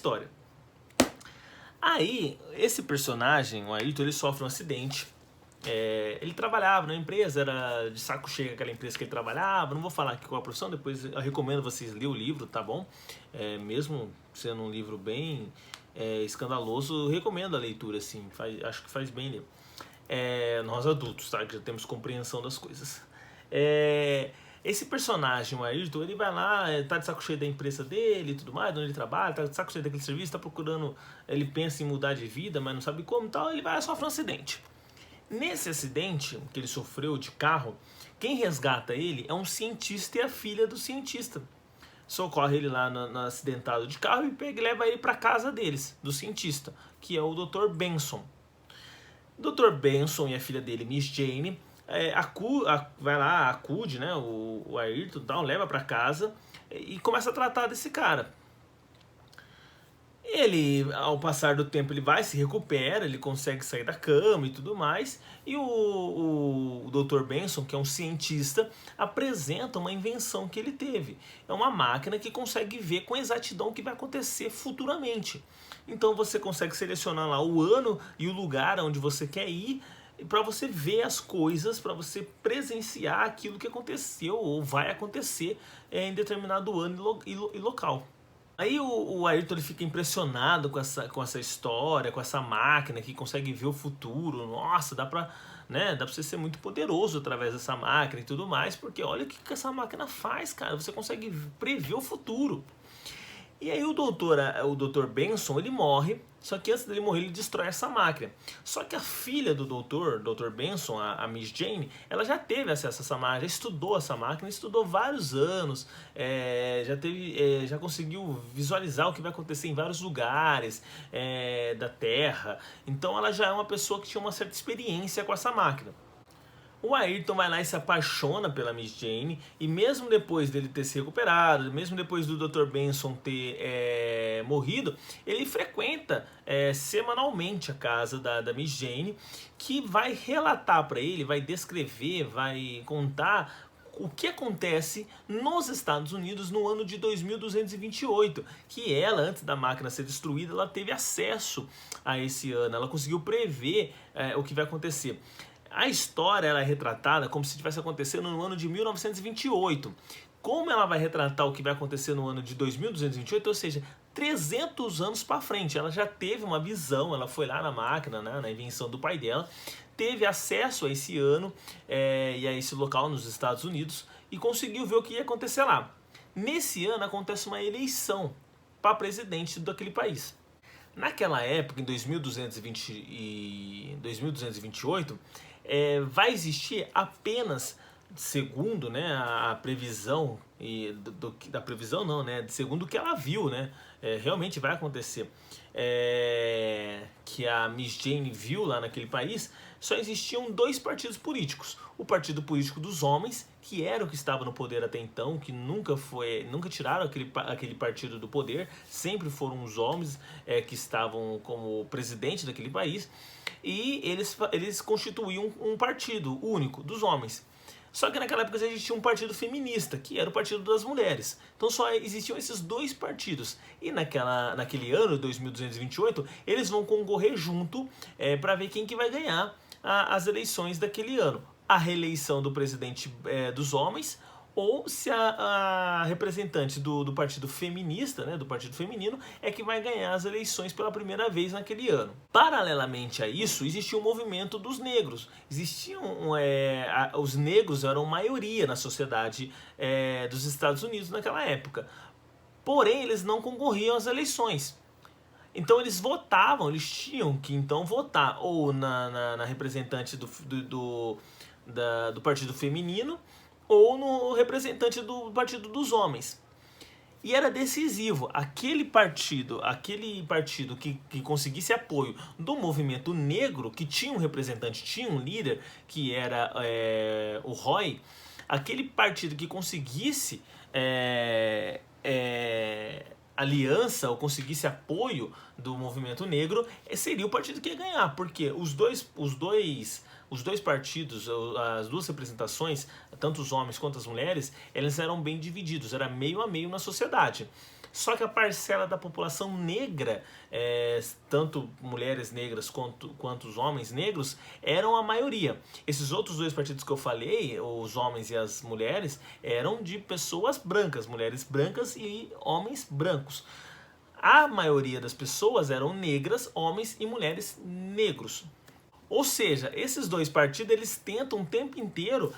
História. Aí, esse personagem, o Ayrton, ele sofre um acidente. Ele trabalhava na empresa, era de saco cheio aquela empresa que ele trabalhava. Não vou falar aqui qual a profissão, depois eu recomendo vocês lerem o livro, tá bom? Mesmo sendo um livro bem escandaloso, eu recomendo a leitura, assim, acho que faz bem ler. Nós adultos, tá? Que já temos compreensão das coisas. Esse personagem, o Ayrton, ele vai lá, tá de saco cheio da empresa dele e tudo mais, onde ele trabalha, tá de saco cheio daquele serviço, tá procurando, ele pensa em mudar de vida, mas não sabe como e tal, ele vai e sofre um acidente. Nesse acidente que ele sofreu de carro, quem resgata ele é um cientista e a filha do cientista. Socorre ele lá no acidentado de carro e pega e leva ele para casa deles, do cientista, que é o Dr. Benson. Dr. Benson e a filha dele, Miss Jane, vai lá, acude, né, o Ayrton, leva para casa e começa a tratar desse cara. Ele, ao passar do tempo, ele vai, se recupera, ele consegue sair da cama e tudo mais. E o Dr. Benson, que é um cientista, apresenta uma invenção que ele teve. É uma máquina que consegue ver com exatidão o que vai acontecer futuramente. Então você consegue selecionar lá o ano e o lugar onde você quer ir, para você ver as coisas, para você presenciar aquilo que aconteceu ou vai acontecer em determinado ano e local. Aí o Ayrton ele fica impressionado com essa história, com essa máquina que consegue ver o futuro. Nossa, dá pra você ser muito poderoso através dessa máquina e tudo mais, porque olha o que essa máquina faz, cara. Você consegue prever o futuro. E aí o Dr. Benson, ele morre, só que antes dele morrer ele destrói essa máquina. Só que a filha do Dr. Benson, a Miss Jane, ela já teve acesso a essa máquina, já estudou essa máquina, estudou vários anos, já conseguiu visualizar o que vai acontecer em vários lugares da Terra. Então ela já é uma pessoa que tinha uma certa experiência com essa máquina. O Ayrton vai lá e se apaixona pela Miss Jane, e mesmo depois dele ter se recuperado, mesmo depois do Dr. Benson ter morrido, ele frequenta semanalmente a casa da Miss Jane, que vai relatar para ele, vai descrever, vai contar o que acontece nos Estados Unidos no ano de 2228, que ela, antes da máquina ser destruída, ela teve acesso a esse ano, ela conseguiu prever o que vai acontecer. A história ela é retratada como se estivesse acontecendo no ano de 1928. Como ela vai retratar o que vai acontecer no ano de 2228, ou seja, 300 anos para frente. Ela já teve uma visão, ela foi lá na máquina, né, na invenção do pai dela, teve acesso a esse ano e a esse local nos Estados Unidos e conseguiu ver o que ia acontecer lá. Nesse ano acontece uma eleição para presidente daquele país. Naquela época, em 2228, vai existir apenas, segundo, né, a previsão, da previsão não, né, segundo o que ela viu, né, realmente vai acontecer, que a Miss Jane viu lá naquele país, só existiam dois partidos políticos. O partido político dos homens, que era o que estava no poder até então, que nunca tiraram aquele partido do poder, sempre foram os homens que estavam como presidente daquele país, e eles constituíam um partido único dos homens. Só que naquela época existia um partido feminista, que era o partido das mulheres. Então só existiam esses dois partidos. E naquele ano, 2228, eles vão concorrer junto para ver quem que vai ganhar as eleições daquele ano. A reeleição do presidente dos homens, ou se a representante do partido feminista, né, do partido feminino, é que vai ganhar as eleições pela primeira vez naquele ano. Paralelamente a isso, existia o movimento dos negros. Os negros eram maioria na sociedade dos Estados Unidos naquela época. Porém, eles não concorriam às eleições. Então eles votavam, eles tinham que então votar ou na representante do partido feminino, ou no representante do partido dos homens. E era decisivo, aquele partido que conseguisse apoio do movimento negro, que tinha um representante, tinha um líder, que era o Roy, aquele partido que conseguisse aliança ou conseguisse apoio do movimento negro, seria o partido que ia ganhar, porque os dois partidos, as duas representações, tanto os homens quanto as mulheres, eles eram bem divididos, era meio a meio na sociedade. Só que a parcela da população negra, tanto mulheres negras quanto os homens negros, eram a maioria. Esses outros dois partidos que eu falei, os homens e as mulheres, eram de pessoas brancas, mulheres brancas e homens brancos. A maioria das pessoas eram negras, homens e mulheres negros. Ou seja, esses dois partidos eles tentam o tempo inteiro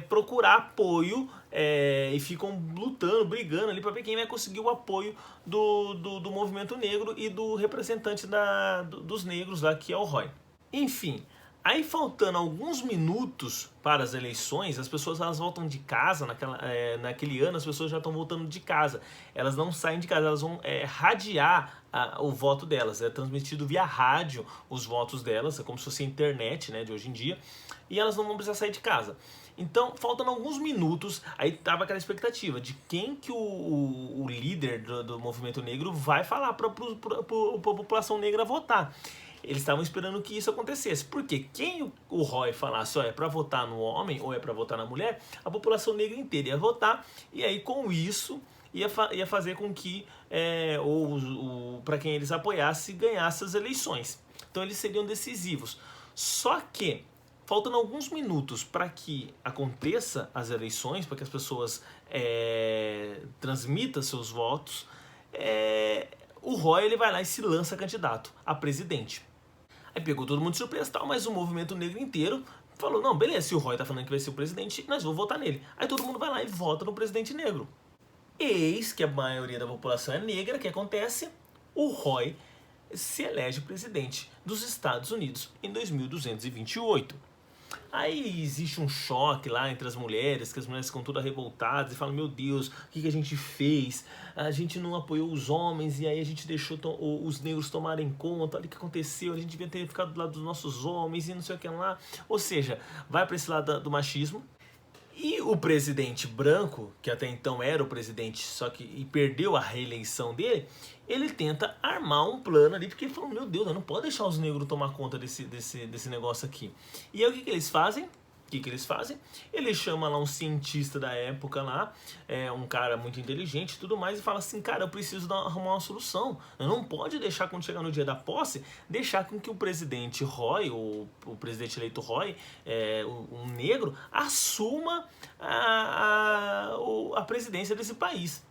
procurar apoio e ficam lutando, brigando ali para ver quem vai conseguir o apoio do movimento negro e do representante dos negros lá, que é o Roy. Enfim, aí faltando alguns minutos para as eleições, as pessoas elas voltam de casa, naquele ano as pessoas já estão voltando de casa. Elas não saem de casa, elas vão radiar o voto delas. É transmitido via rádio os votos delas, é como se fosse a internet, né, de hoje em dia. E elas não vão precisar sair de casa. Então, faltando alguns minutos, aí tava aquela expectativa de quem que o líder do movimento negro vai falar para a população negra votar. Eles estavam esperando que isso acontecesse. Porque quem o Roy falasse, é para votar no homem ou é para votar na mulher, a população negra inteira ia votar. E aí, com isso, ia fazer com que para quem eles apoiassem ganhasse as eleições. Então, eles seriam decisivos. Só que, faltando alguns minutos para que aconteça as eleições, para que as pessoas transmitam seus votos, o Roy ele vai lá e se lança candidato a presidente. Aí pegou todo mundo de surpresa, tal, mas o movimento negro inteiro falou, não, beleza, se o Roy tá falando que vai ser o presidente, nós vamos votar nele. Aí todo mundo vai lá e vota no presidente negro. Eis que a maioria da população é negra, o que acontece? O Roy se elege presidente dos Estados Unidos em 2228. Aí existe um choque lá entre as mulheres, que as mulheres ficam todas revoltadas e falam, meu Deus, o que a gente fez? A gente não apoiou os homens e aí a gente deixou os negros tomarem conta, olha o que aconteceu, a gente devia ter ficado do lado dos nossos homens e não sei o que lá. Ou seja, vai para esse lado do machismo. E o presidente branco, que até então era o presidente, e perdeu a reeleição dele, ele tenta armar um plano ali, porque ele falou, meu Deus, eu não posso deixar os negros tomar conta desse negócio aqui. E aí o que eles fazem? Ele chama lá um cientista da época lá, um cara muito inteligente e tudo mais, e fala assim, cara, eu preciso arrumar uma solução. Eu não pode deixar, quando chegar no dia da posse, deixar com que o presidente Roy, o presidente eleito Roy, um negro, assuma a presidência desse país.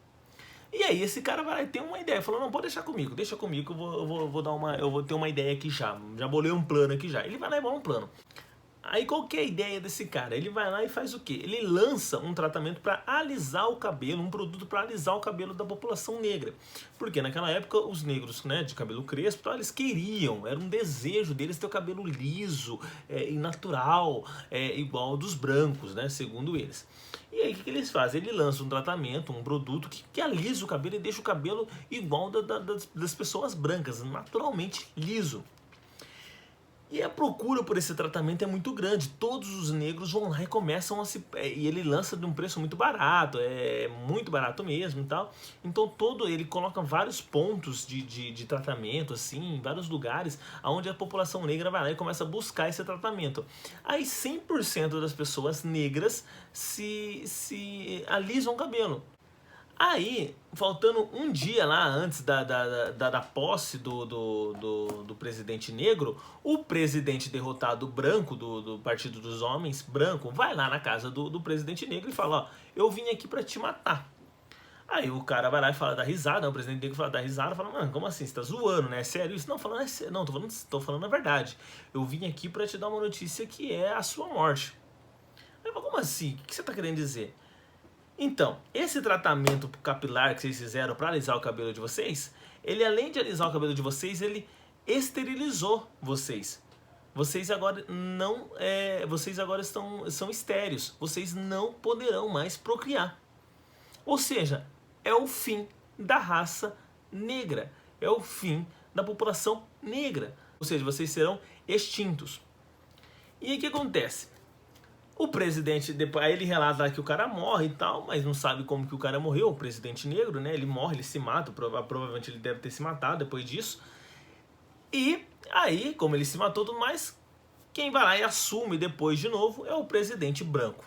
E aí esse cara vai ter uma ideia, falou, não, pode deixar comigo, deixa comigo, eu vou ter uma ideia aqui já bolei um plano aqui já. Ele vai lá e bola um plano. Aí qual que é a ideia desse cara? Ele vai lá e faz o quê? Ele lança um tratamento para alisar o cabelo, um produto para alisar o cabelo da população negra. Porque naquela época os negros, né, de cabelo crespo, eles queriam, era um desejo deles ter o cabelo liso e natural, igual ao dos brancos, né, segundo eles. E aí o que eles fazem? Ele lança um tratamento, um produto que alisa o cabelo e deixa o cabelo igual das pessoas brancas, naturalmente liso. E a procura por esse tratamento é muito grande. Todos os negros vão lá e começam e ele lança de um preço muito barato, muito barato mesmo e tal. Então ele coloca vários pontos de tratamento, assim, em vários lugares, onde a população negra vai lá e começa a buscar esse tratamento. Aí 100% das pessoas negras se alisam o cabelo. Aí, faltando um dia lá antes da posse do presidente negro, o presidente derrotado branco do Partido dos Homens, branco, vai lá na casa do presidente negro e fala, ó, eu vim aqui pra te matar. Aí o cara vai lá e fala da risada, o presidente negro fala da risada, fala, mano, como assim, você tá zoando, né, é sério isso? Não, tô falando a verdade. Eu vim aqui pra te dar uma notícia que é a sua morte. Aí, como assim? O que você tá querendo dizer? Então, esse tratamento capilar que vocês fizeram para alisar o cabelo de vocês, ele além de alisar o cabelo de vocês, ele esterilizou vocês. Vocês agora são estéreos. Vocês não poderão mais procriar. Ou seja, é o fim da raça negra. É o fim da população negra. Ou seja, vocês serão extintos. E aí o que acontece? O presidente, aí ele relata lá que o cara morre e tal, mas não sabe como que o cara morreu, o presidente negro, né? Ele morre, ele se mata, provavelmente ele deve ter se matado depois disso. E aí, como ele se matou e tudo mais, quem vai lá e assume depois de novo é o presidente branco.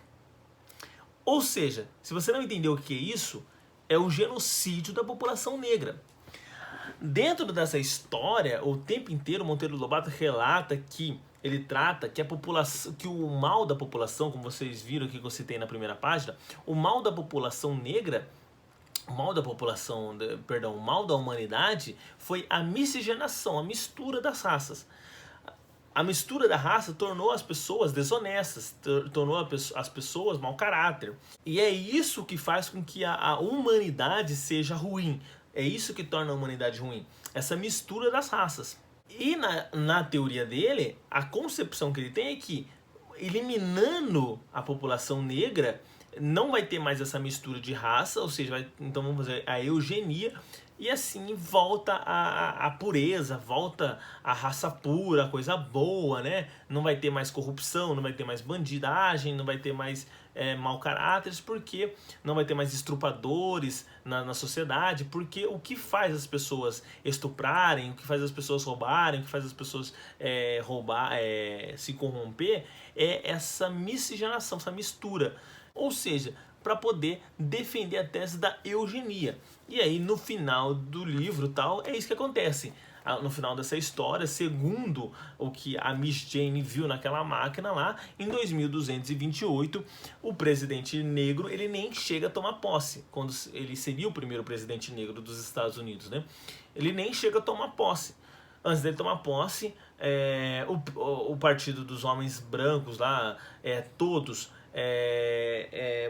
Ou seja, se você não entendeu o que é isso, é o genocídio da população negra. Dentro dessa história, o tempo inteiro, Monteiro Lobato relata que ele trata que a população, que o mal da população, como vocês viram aqui que eu citei na primeira página, o mal da população negra, o mal da população, perdão, o mal da humanidade foi a miscigenação, a mistura das raças. A mistura da raça tornou as pessoas desonestas, tornou as pessoas mau caráter. E é isso que faz com que a humanidade seja ruim. É isso que torna a humanidade ruim. Essa mistura das raças. E na teoria dele, a concepção que ele tem é que, eliminando a população negra, não vai ter mais essa mistura de raça, ou seja, então vamos fazer a eugenia, e assim volta a pureza, volta a raça pura, a coisa boa, né? Não vai ter mais corrupção, não vai ter mais bandidagem, não vai ter mais mau caráteres, porque não vai ter mais estrupadores na sociedade, porque o que faz as pessoas estuprarem, o que faz as pessoas roubarem, o que faz as pessoas se corromper é essa miscigenação, essa mistura. Ou seja, para poder defender a tese da eugenia. E aí no final do livro tal, é isso que acontece. No final dessa história, segundo o que a Miss Jane viu naquela máquina lá, em 2228, o presidente negro ele nem chega a tomar posse, quando ele seria o primeiro presidente negro dos Estados Unidos, né? Ele nem chega a tomar posse. Antes dele tomar posse, o partido dos homens brancos lá, todos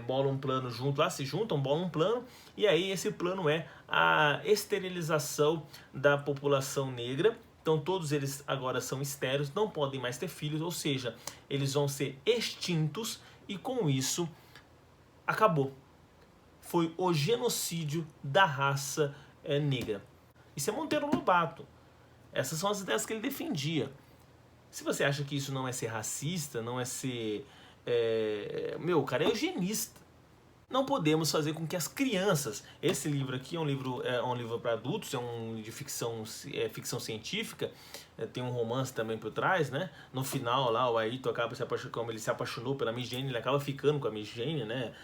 bolam um plano junto lá, se juntam, bolam um plano, e aí esse plano é a esterilização da população negra. Então todos eles agora são estéreis, não podem mais ter filhos, ou seja, eles vão ser extintos, e com isso acabou. Foi o genocídio da raça negra. Isso é Monteiro Lobato. Essas são as ideias que ele defendia. Se você acha que isso não é ser racista, não é ser... o cara é eugenista. Não podemos fazer com que as crianças... Esse livro aqui é um livro para adultos, é um de ficção científica, tem um romance também por trás, né? No final lá, o Aito acaba como ele se apaixonou pela Miss Jane, ele acaba ficando com a Miss Jane, né?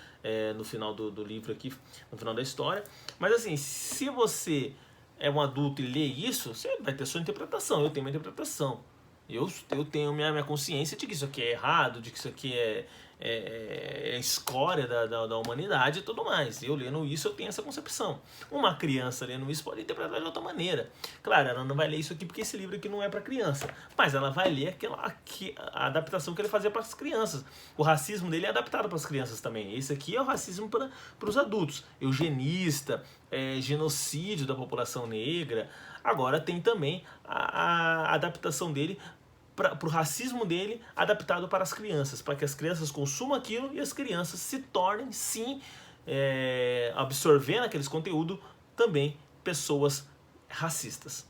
No final do livro aqui, no final da história. Mas assim, se você é um adulto e lê isso, você vai ter sua interpretação, eu tenho minha interpretação. Eu tenho minha consciência de que isso aqui é errado, de que isso aqui é escória da humanidade e tudo mais. Eu lendo isso, eu tenho essa concepção. Uma criança lendo isso pode interpretar de outra maneira. Claro, ela não vai ler isso aqui porque esse livro aqui não é para criança, mas ela vai ler a adaptação que ele fazia para as crianças. O racismo dele é adaptado para as crianças também. Esse aqui é o racismo para os adultos. Eugenista, genocídio da população negra. Agora tem também a adaptação dele para o racismo dele, adaptado para as crianças, para que as crianças consumam aquilo e as crianças se tornem, sim, absorvendo aqueles conteúdos, também pessoas racistas.